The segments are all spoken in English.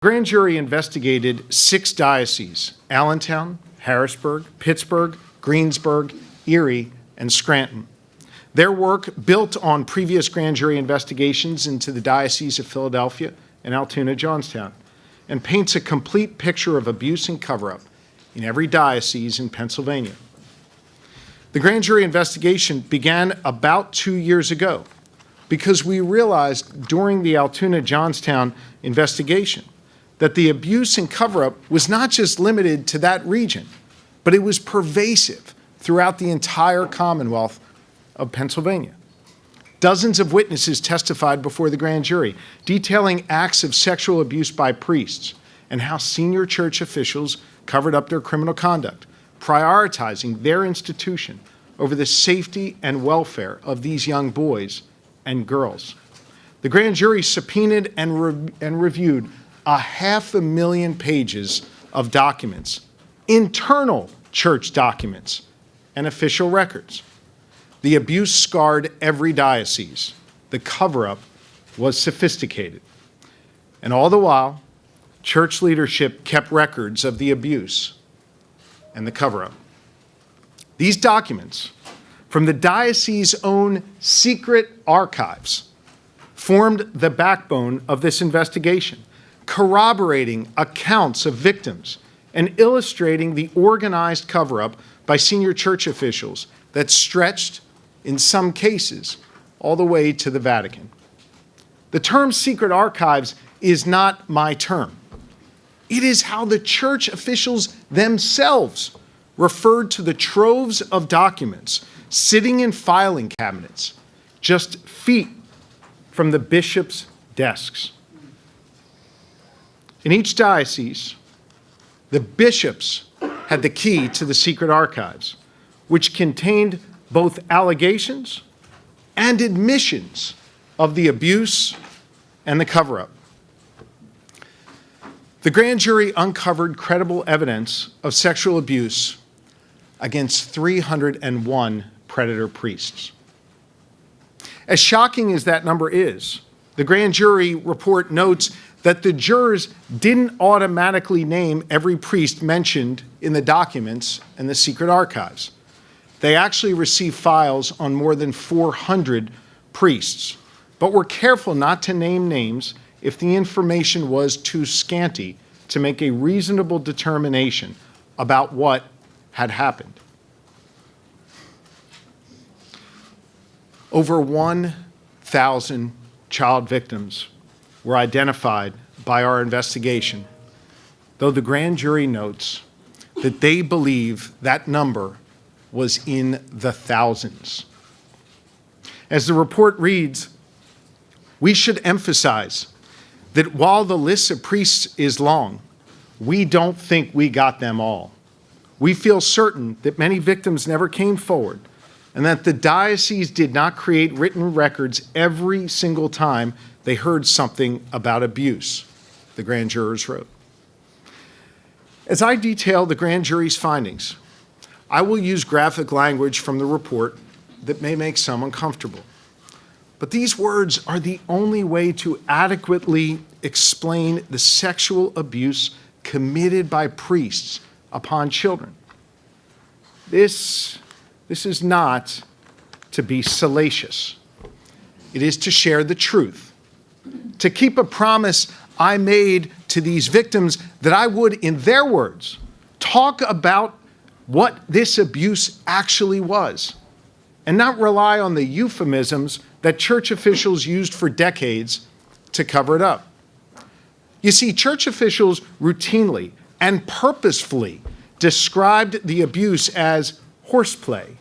Grand jury investigated 6 dioceses: Allentown, Harrisburg, Pittsburgh, Greensburg, Erie, and Scranton. Their work built on previous grand jury investigations into the Diocese of Philadelphia and Altoona, Johnstown, and paints a complete picture of abuse and cover-up in every diocese in Pennsylvania. The grand jury investigation began about 2 years ago because we realized during the Altoona-Johnstown investigation that the abuse and cover-up was not just limited to that region, but it was pervasive throughout the entire Commonwealth of Pennsylvania. Dozens of witnesses testified before the grand jury, detailing acts of sexual abuse by priests and how senior church officials covered up their criminal conduct, prioritizing their institution over the safety and welfare of these young boys and girls. The grand jury subpoenaed and reviewed 500,000 pages of documents, internal church documents, and official records. The abuse scarred every diocese. The cover-up was sophisticated. And all the while, church leadership kept records of the abuse and the cover-up. These documents, from the diocese's own secret archives, formed the backbone of this investigation, corroborating accounts of victims and illustrating the organized cover-up by senior church officials that stretched, in some cases, all the way to the Vatican. The term secret archives is not my term. It is how the church officials themselves referred to the troves of documents sitting in filing cabinets just feet from the bishops' desks. In each diocese, the bishops had the key to the secret archives, which contained both allegations and admissions of the abuse and the cover-up. The grand jury uncovered credible evidence of sexual abuse against 301 predator priests. As shocking as that number is, the grand jury report notes that the jurors didn't automatically name every priest mentioned in the documents and the secret archives. They actually received files on more than 400 priests, but were careful not to name names if the information was too scanty to make a reasonable determination about what had happened. Over 1,000 child victims were identified by our investigation, though the grand jury notes that they believe that number was in the thousands. As the report reads, we should emphasize that while the list of priests is long, we don't think we got them all. We feel certain that many victims never came forward and that the diocese did not create written records every single time they heard something about abuse, the grand jurors wrote. As I detail the grand jury's findings, I will use graphic language from the report that may make some uncomfortable. But these words are the only way to adequately explain the sexual abuse committed by priests upon children. This is not to be salacious. It is to share the truth, to keep a promise I made to these victims that I would, in their words, talk about what this abuse actually was, and not rely on the euphemisms that church officials used for decades to cover it up. You see, church officials routinely and purposefully described the abuse as horseplay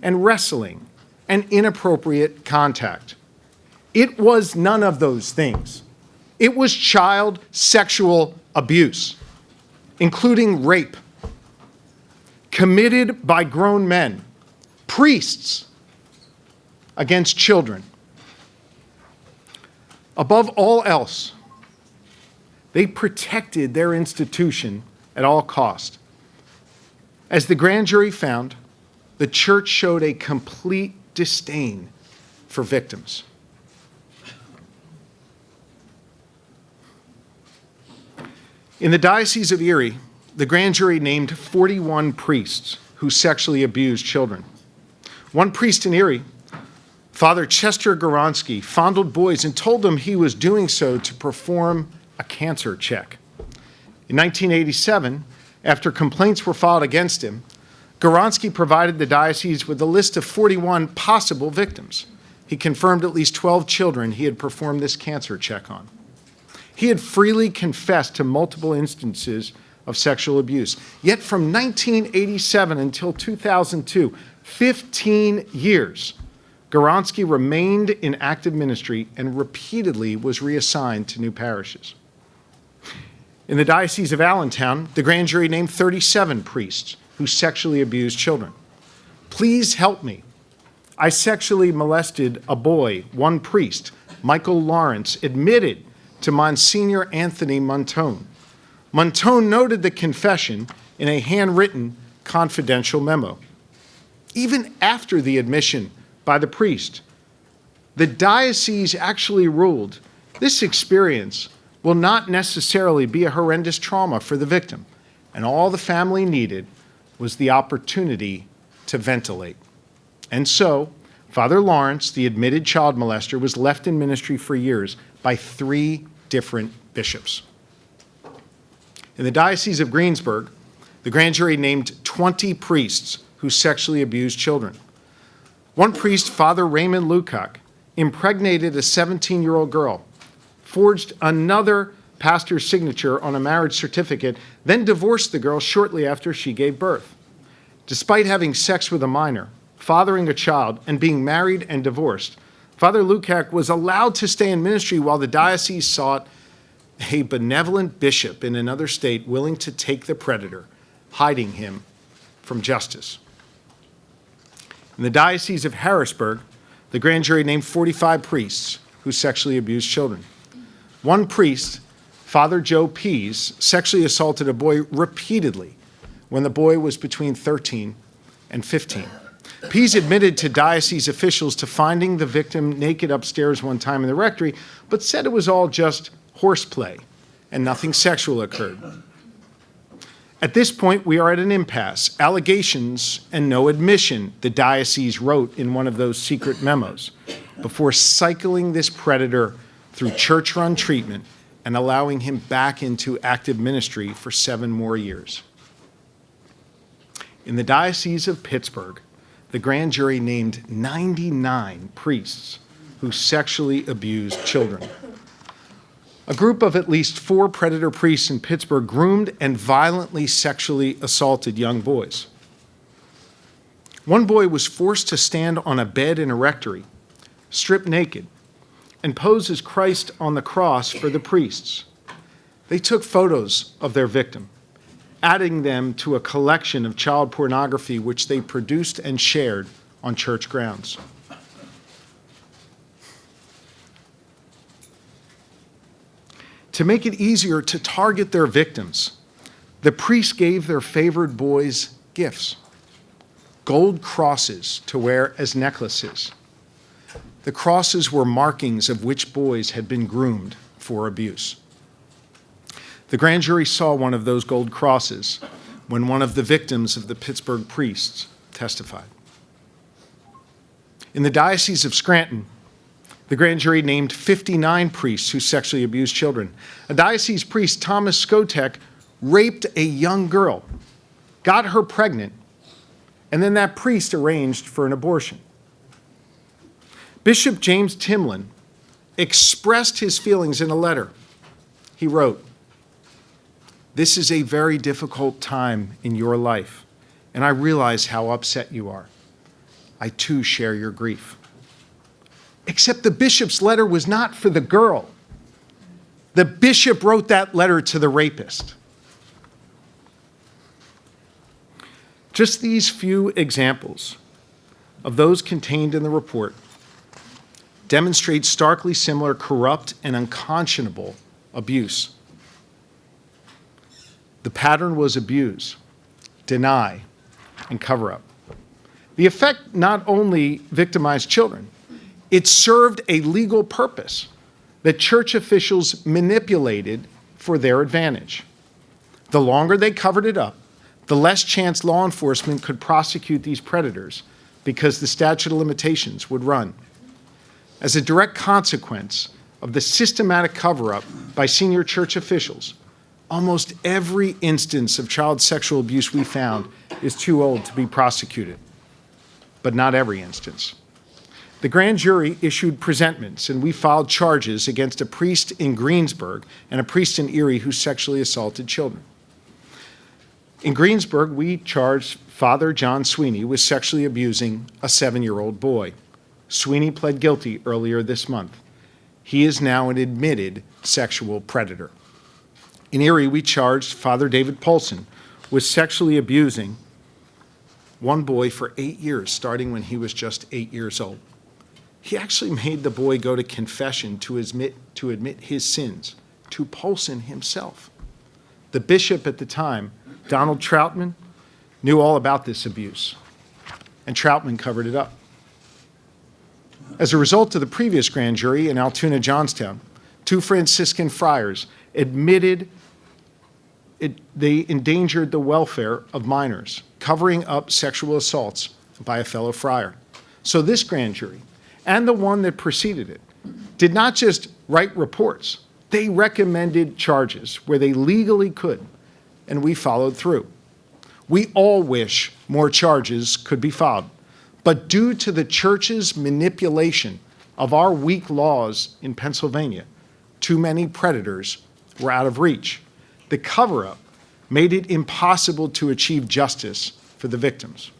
and wrestling and inappropriate contact. It was none of those things. It was child sexual abuse, including rape, committed by grown men, priests, against children. Above all else, they protected their institution at all cost. As the grand jury found, the church showed a complete disdain for victims. In the Diocese of Erie, the grand jury named 41 priests who sexually abused children. One priest in Erie, Father Chester Goronsky, fondled boys and told them he was doing so to perform a cancer check. In 1987, after complaints were filed against him, Goronsky provided the diocese with a list of 41 possible victims. He confirmed at least 12 children he had performed this cancer check on. He had freely confessed to multiple instances of sexual abuse. Yet from 1987 until 2002, 15 years, Goronsky remained in active ministry and repeatedly was reassigned to new parishes. In the Diocese of Allentown, the grand jury named 37 priests who sexually abused children. Please help me. I sexually molested a boy, one priest, Michael Lawrence, admitted to Monsignor Anthony Montone. Montone noted the confession in a handwritten confidential memo. Even after the admission by the priest, the diocese actually ruled this experience will not necessarily be a horrendous trauma for the victim, and all the family needed was the opportunity to ventilate. And so, Father Lawrence, the admitted child molester, was left in ministry for years by 3 different bishops. In the Diocese of Greensburg, the grand jury named 20 priests who sexually abused children. One priest, Father Raymond Lukac, impregnated a 17-year-old girl, forged another pastor's signature on a marriage certificate, then divorced the girl shortly after she gave birth. Despite having sex with a minor, fathering a child, and being married and divorced, Father Lukac was allowed to stay in ministry while the diocese sought a benevolent bishop in another state willing to take the predator, hiding him from justice. In the Diocese of Harrisburg, the grand jury named 45 priests who sexually abused children. One priest, Father Joe Pease, sexually assaulted a boy repeatedly when the boy was between 13 and 15. Pease admitted to diocese officials to finding the victim naked upstairs one time in the rectory, but said it was all just horseplay and nothing sexual occurred. At this point, we are at an impasse. Allegations and no admission, the diocese wrote in one of those secret memos, before cycling this predator through church-run treatment and allowing him back into active ministry for 7 more years. In the Diocese of Pittsburgh, the grand jury named 99 priests who sexually abused children. A group of at least 4 predator priests in Pittsburgh groomed and violently sexually assaulted young boys. One boy was forced to stand on a bed in a rectory, stripped naked, and pose as Christ on the cross for the priests. They took photos of their victim, adding them to a collection of child pornography which they produced and shared on church grounds. To make it easier to target their victims, the priests gave their favored boys gifts, gold crosses to wear as necklaces. The crosses were markings of which boys had been groomed for abuse. The grand jury saw one of those gold crosses when one of the victims of the Pittsburgh priests testified. In the Diocese of Scranton, the grand jury named 59 priests who sexually abused children. A diocese priest, Thomas Skotek, raped a young girl, got her pregnant, and then that priest arranged for an abortion. Bishop James Timlin expressed his feelings in a letter. He wrote, "This is a very difficult time in your life, and I realize how upset you are. I too share your grief." Except the bishop's letter was not for the girl. The bishop wrote that letter to the rapist. Just these few examples of those contained in the report demonstrate starkly similar corrupt and unconscionable abuse. The pattern was abuse, deny, and cover up. The effect not only victimized children, it served a legal purpose that church officials manipulated for their advantage. The longer they covered it up, the less chance law enforcement could prosecute these predators because the statute of limitations would run. As a direct consequence of the systematic cover-up by senior church officials, almost every instance of child sexual abuse we found is too old to be prosecuted, but not every instance. The grand jury issued presentments, and we filed charges against a priest in Greensburg and a priest in Erie who sexually assaulted children. In Greensburg, we charged Father John Sweeney with sexually abusing a 7-year-old boy. Sweeney pled guilty earlier this month. He is now an admitted sexual predator. In Erie, we charged Father David Paulson with sexually abusing one boy for 8 years, starting when he was just 8 years old. He actually made the boy go to confession to admit his sins to Paulson himself. The bishop at the time, Donald Troutman, knew all about this abuse, and Troutman covered it up. As a result of the previous grand jury in Altoona, Johnstown, 2 Franciscan friars admitted they endangered the welfare of minors, covering up sexual assaults by a fellow friar. So this grand jury, and the one that preceded it, did not just write reports, they recommended charges where they legally could, and we followed through. We all wish more charges could be filed, but due to the church's manipulation of our weak laws in Pennsylvania, too many predators were out of reach. The cover-up made it impossible to achieve justice for the victims.